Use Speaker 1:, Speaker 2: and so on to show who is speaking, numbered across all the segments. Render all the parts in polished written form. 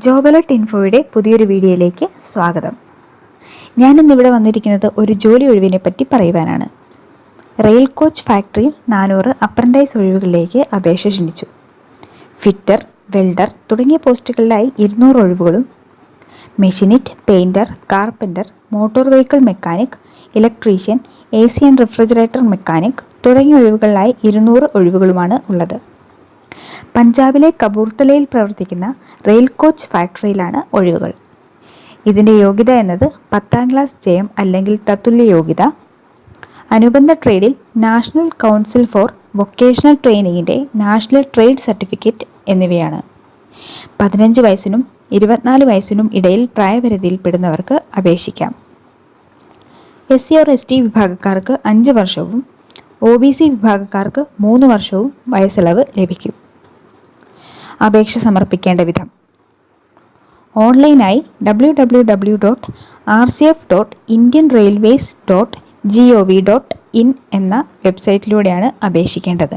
Speaker 1: ജോബലർട്ടിൻഫോയുടെ പുതിയൊരു വീഡിയോയിലേക്ക് സ്വാഗതം. ഞാനിന്നിവിടെ വന്നിരിക്കുന്നത് ഒരു ജോലി ഒഴിവിനെ പറ്റി പറയുവാനാണ്. റെയിൽ കോച്ച് ഫാക്ടറിയിൽ 400 അപ്രൻറ്റൈസ് ഒഴിവുകളിലേക്ക് അപേക്ഷ ക്ഷണിച്ചു. ഫിറ്റർ, വെൽഡർ തുടങ്ങിയ പോസ്റ്റുകളിലായി 200 ഒഴിവുകളും, machinist, painter, carpenter, motor vehicle mechanic, electrician, AC and refrigerator mechanic തുടങ്ങിയ ഒഴിവുകളിലായി 200 ഒഴിവുകളുമാണ് ഉള്ളത്. പഞ്ചാബിലെ കപൂർത്തലയിൽ പ്രവർത്തിക്കുന്ന റെയിൽ കോച്ച് ഫാക്ടറിയിലാണ് ഒഴിവുകൾ. ഇതിൻ്റെ യോഗ്യത എന്നത് 10ാം ക്ലാസ് ജയം അല്ലെങ്കിൽ തത്തുല്യ യോഗ്യത, അനുബന്ധ ട്രേഡിൽ നാഷണൽ കൗൺസിൽ ഫോർ വൊക്കേഷണൽ ട്രെയിനിങ്ങിൻ്റെ നാഷണൽ ട്രേഡ് സർട്ടിഫിക്കറ്റ് എന്നിവയാണ്. 15 വയസ്സിനും 24 വയസ്സിനും ഇടയിൽ പ്രായപരിധിയിൽപ്പെടുന്നവർക്ക് അപേക്ഷിക്കാം. SC/ST വിഭാഗക്കാർക്ക് 5 വർഷവും OBC വിഭാഗക്കാർക്ക് 3 വർഷവും വയസ്സിളവ് ലഭിക്കും. അപേക്ഷ സമർപ്പിക്കേണ്ട വിധം: ഓൺലൈനായി www.rcf.indianrailways.gov.in എന്ന വെബ്സൈറ്റിലൂടെയാണ് അപേക്ഷിക്കേണ്ടത്.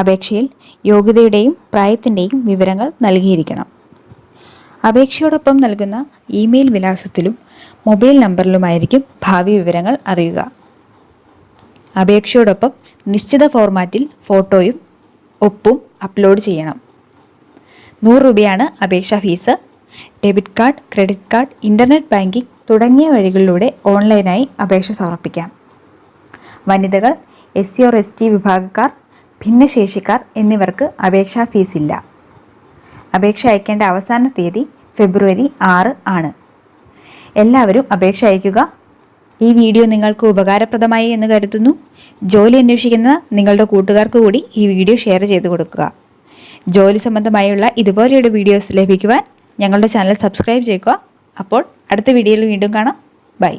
Speaker 1: അപേക്ഷയിൽ യോഗ്യതയുടെയും പ്രായത്തിൻ്റെയും വിവരങ്ങൾ നൽകിയിരിക്കണം. അപേക്ഷയോടൊപ്പം നൽകുന്ന ഇമെയിൽ വിലാസത്തിലും മൊബൈൽ നമ്പറിലുമായിരിക്കും ഭാവി വിവരങ്ങൾ അറിയുക. അപേക്ഷയോടൊപ്പം നിശ്ചിത ഫോർമാറ്റിൽ ഫോട്ടോയും ഒപ്പും അപ്ലോഡ് ചെയ്യണം. 100 രൂപയാണ് അപേക്ഷാ fees. Debit card, credit card, internet banking തുടങ്ങിയ വഴികളിലൂടെ ഓൺലൈനായി അപേക്ഷ സമർപ്പിക്കാം. വനിതകൾ, SC/ST വിഭാഗക്കാർ, ഭിന്നശേഷിക്കാർ എന്നിവർക്ക് അപേക്ഷാ ഫീസ് ഇല്ല. അപേക്ഷ അയക്കേണ്ട അവസാന തീയതി ഫെബ്രുവരി 6 ആണ്. എല്ലാവരും അപേക്ഷ അയയ്ക്കുക. ഈ വീഡിയോ നിങ്ങൾക്ക് ഉപകാരപ്രദമായി എന്ന് കരുതുന്നു. ജോലി അന്വേഷിക്കുന്ന നിങ്ങളുടെ കൂട്ടുകാർക്ക് കൂടി ഈ വീഡിയോ ഷെയർ ചെയ്ത് കൊടുക്കുക. ജോലി സംബന്ധമായുള്ള ഇതുപോലെയുള്ള വീഡിയോസ് ലഭിക്കുവാൻ ഞങ്ങളുടെ ചാനൽ സബ്സ്ക്രൈബ് ചെയ്യുക. അപ്പോൾ അടുത്ത വീഡിയോയിൽ വീണ്ടും കാണാം. ബൈ.